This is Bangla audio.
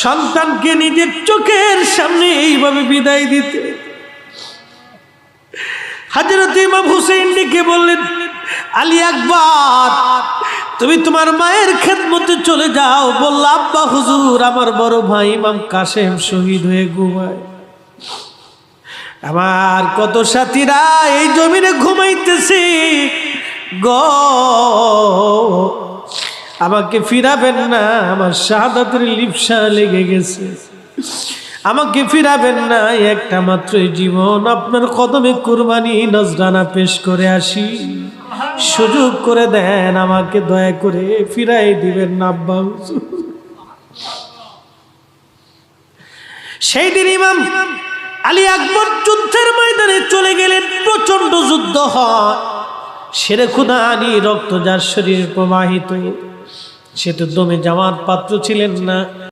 সন্তানকে নিজের চোখের সামনে এইভাবে বিদায় দিতে হযরত ইমাম হুসাইন ডেকে বললেন, আলী আকবর, তুমি তোমার মায়ের খেদমতে চলে যাও। বলল, আব্বা হুজুর, আমার বড় ভাই ইমাম কাসেম শহীদ হয়ে ঘুমায়। আমার কত সাথীরা এই জমিনে ঘুমাইতেছে গো, আমাকে ফিরাবেন না, আমার শাহাদাতের লিপ্সা লেগে গেছে, আমাকে ফিরাবেন না, একটা মাত্র জীবন আপনার কদমে কুরবানি নজরানা পেশ করে আসি, সুযোগ করে দেন, আমাকে দয়া করে ফিরাই দিবেন না আব্বা হুজুর। সেই দিন ইমাম আলী আকবর যুদ্ধের ময়দানে চলে গেলেন। প্রচন্ড যুদ্ধ হয়, শেরে খুদানি রক্ত যার শরীরে প্রবাহিত, সে তো দমে যাওয়ার পাত্র ছিলেন না।